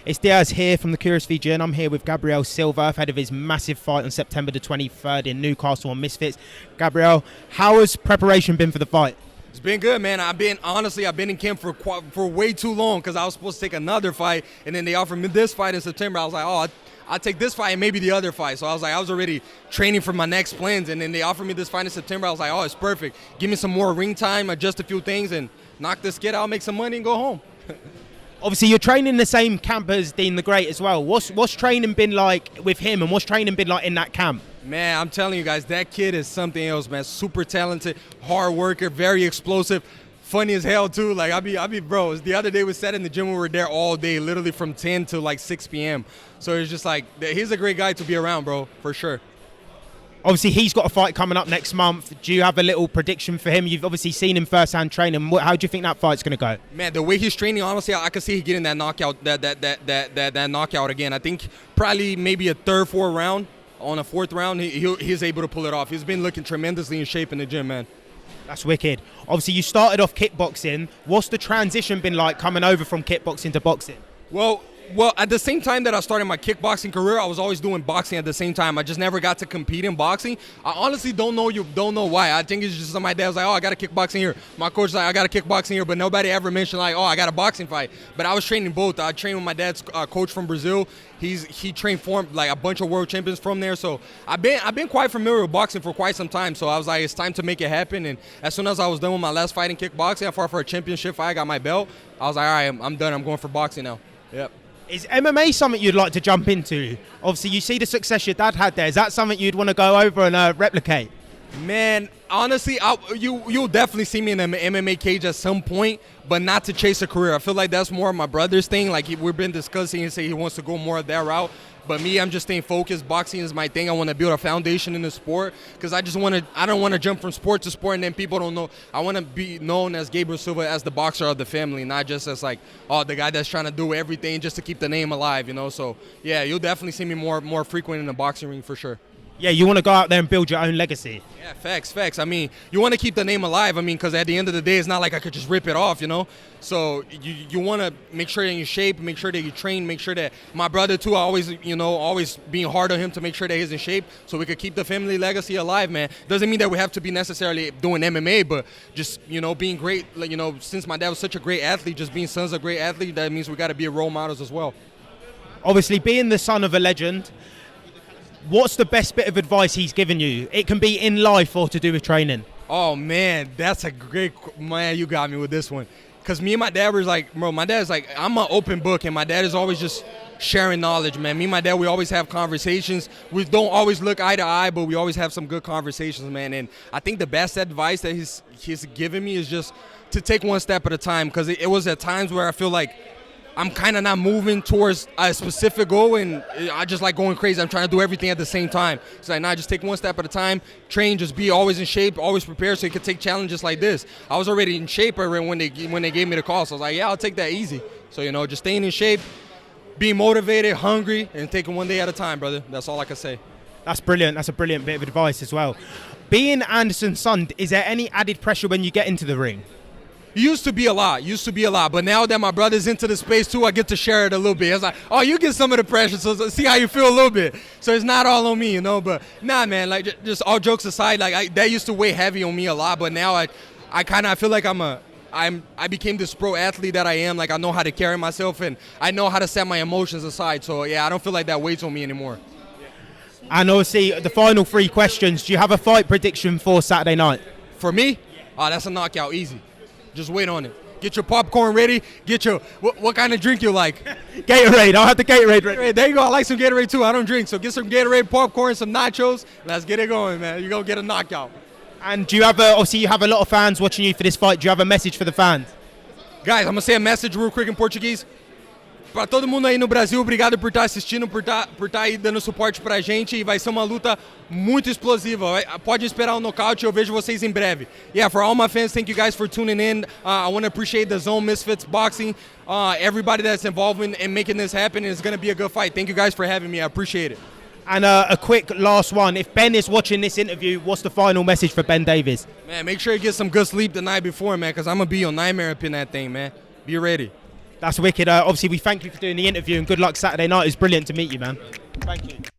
It's Diaz here from the Curious VG, and I'm here with Gabriel Silva ahead of his massive fight on September the 23rd in Newcastle on MisFits. Gabriel, how has preparation been for the fight? It's been good, man. I've been in camp for way too long because I was supposed to take another fight, and then they offered me this fight in September. I was like, oh, I'll take this fight and maybe the other fight. So I was already training for my next plans, and then they offered me this fight in September. I was like, oh, it's perfect. Give me some more ring time, adjust a few things, and knock this kid out, make some money, and go home. Obviously, you're training in the same camp as Dean the Great as well. What's training been like with him, and what's training been like in that camp? Man, I'm telling you guys, that kid is something else, man. Super talented, hard worker, very explosive, funny as hell too. Like I be bro. The other day we sat in the gym, we were there all day, literally from 10 to like 6 p.m. So it's just like he's a great guy to be around, bro, for sure. Obviously, he's got a fight coming up next month. Do you have a little prediction for him? You've obviously seen him firsthand training. How do you think that fight's going to go? Man, the way he's training, honestly, I can see he getting that knockout, that knockout again. I think probably maybe a third, fourth round. On a fourth round, he's able to pull it off. He's been looking tremendously in shape in the gym, man. That's wicked. Obviously, you started off kickboxing. What's the transition been like coming over from kickboxing to boxing? Well, at the same time that I started my kickboxing career, I was always doing boxing at the same time. I just never got to compete in boxing. I honestly don't know why. I think it's just my dad was like, oh, I got a kickboxing here. My coach was like, I got a kickboxing here, but nobody ever mentioned like, oh, I got a boxing fight. But I was training both. I trained with my dad's coach from Brazil. He trained for like a bunch of world champions from there. So I've been quite familiar with boxing for quite some time. So I was like, it's time to make it happen. And as soon as I was done with my last fight in kickboxing, I fought for a championship fight. I got my belt. I was like, all right, I'm done. I'm going for boxing now. Yep. Is MMA something you'd like to jump into? Obviously, you see the success your dad had there. Is that something you'd want to go over and replicate? Man, honestly, you'll definitely see me in an MMA cage at some point, but not to chase a career. I feel like that's more of my brother's thing. Like we've been discussing and say he wants to go more of that route. But me, I'm just staying focused. Boxing is my thing. I want to build a foundation in the sport because I don't want to jump from sport to sport and then people don't know. I want to be known as Gabriel Silva as the boxer of the family, not just as like, oh, the guy that's trying to do everything just to keep the name alive, you know? So, yeah, you'll definitely see me more frequent in the boxing ring for sure. Yeah, you want to go out there and build your own legacy. Yeah, facts. I mean, you want to keep the name alive. I mean, because at the end of the day, it's not like I could just rip it off, you know? So you want to make sure that you're in shape, make sure that you train, make sure that my brother, too, always being hard on him to make sure that he's in shape so we could keep the family legacy alive, man. Doesn't mean that we have to be necessarily doing MMA, but just, being great, since my dad was such a great athlete, just being sons of great athlete, that means we got to be role models as well. Obviously, being the son of a legend, what's the best bit of advice he's given you? It can be in life or to do with training. Oh, man, that's a great – man, you got me with this one. Because me and my dad was like – bro, my dad's like – I'm an open book, and my dad is always just sharing knowledge, man. Me and my dad, we always have conversations. We don't always look eye to eye, but we always have some good conversations, man. And I think the best advice that he's given me is just to take one step at a time because it was at times where I feel like – I'm kind of not moving towards a specific goal, and I just like going crazy. I'm trying to do everything at the same time. It's like, nah, just take one step at a time, train, just be always in shape, always prepared so you can take challenges like this. I was already in shape when they gave me the call, so I was like, yeah, I'll take that easy. So, just staying in shape, being motivated, hungry, and taking one day at a time, brother. That's all I can say. That's brilliant. That's a brilliant bit of advice as well. Being Anderson's son, is there any added pressure when you get into the ring? Used to be a lot, but now that my brother's into the space too, I get to share it a little bit. It's like, oh, you get some of the pressure, so see how you feel a little bit. So it's not all on me, but nah, man, like just all jokes aside, like that used to weigh heavy on me a lot, but now I feel like I became this pro athlete that I am. Like I know how to carry myself and I know how to set my emotions aside. So yeah, I don't feel like that weighs on me anymore. And obviously, the final 3 questions. Do you have a fight prediction for Saturday night? For me? Oh, that's a knockout, easy. Just wait on it. Get your popcorn ready. Get your what kind of drink you like? Gatorade. I'll have the Gatorade ready. There you go. I like some Gatorade too. I don't drink, so get some Gatorade, popcorn, some nachos. Let's get it going, man. You're going to get a knockout. And do you have obviously you have a lot of fans watching you for this fight. Do you have a message for the fans? Guys, I'm going to say a message real quick in Portuguese. Para todo mundo aí no Brasil, obrigado por estar assistindo, por estar aí dando suporte pra gente. E vai ser uma luta muito explosiva. Pode esperar um nocaute, eu vejo vocês em breve. Yeah, for all my fans, thank you guys for tuning in. I want to appreciate the Zone MisFits Boxing, everybody that's involved in making this happen. It's going to be a good fight. Thank you guys for having me. I appreciate it. And a quick last one. If Ben is watching this interview, what's the final message for Ben Davies? Man, make sure you get some good sleep the night before, man, because I'm going to be on nightmare up in that thing, man. Be ready. That's wicked. Obviously, we thank you for doing the interview and good luck Saturday night. It's brilliant to meet you, man. Thank you.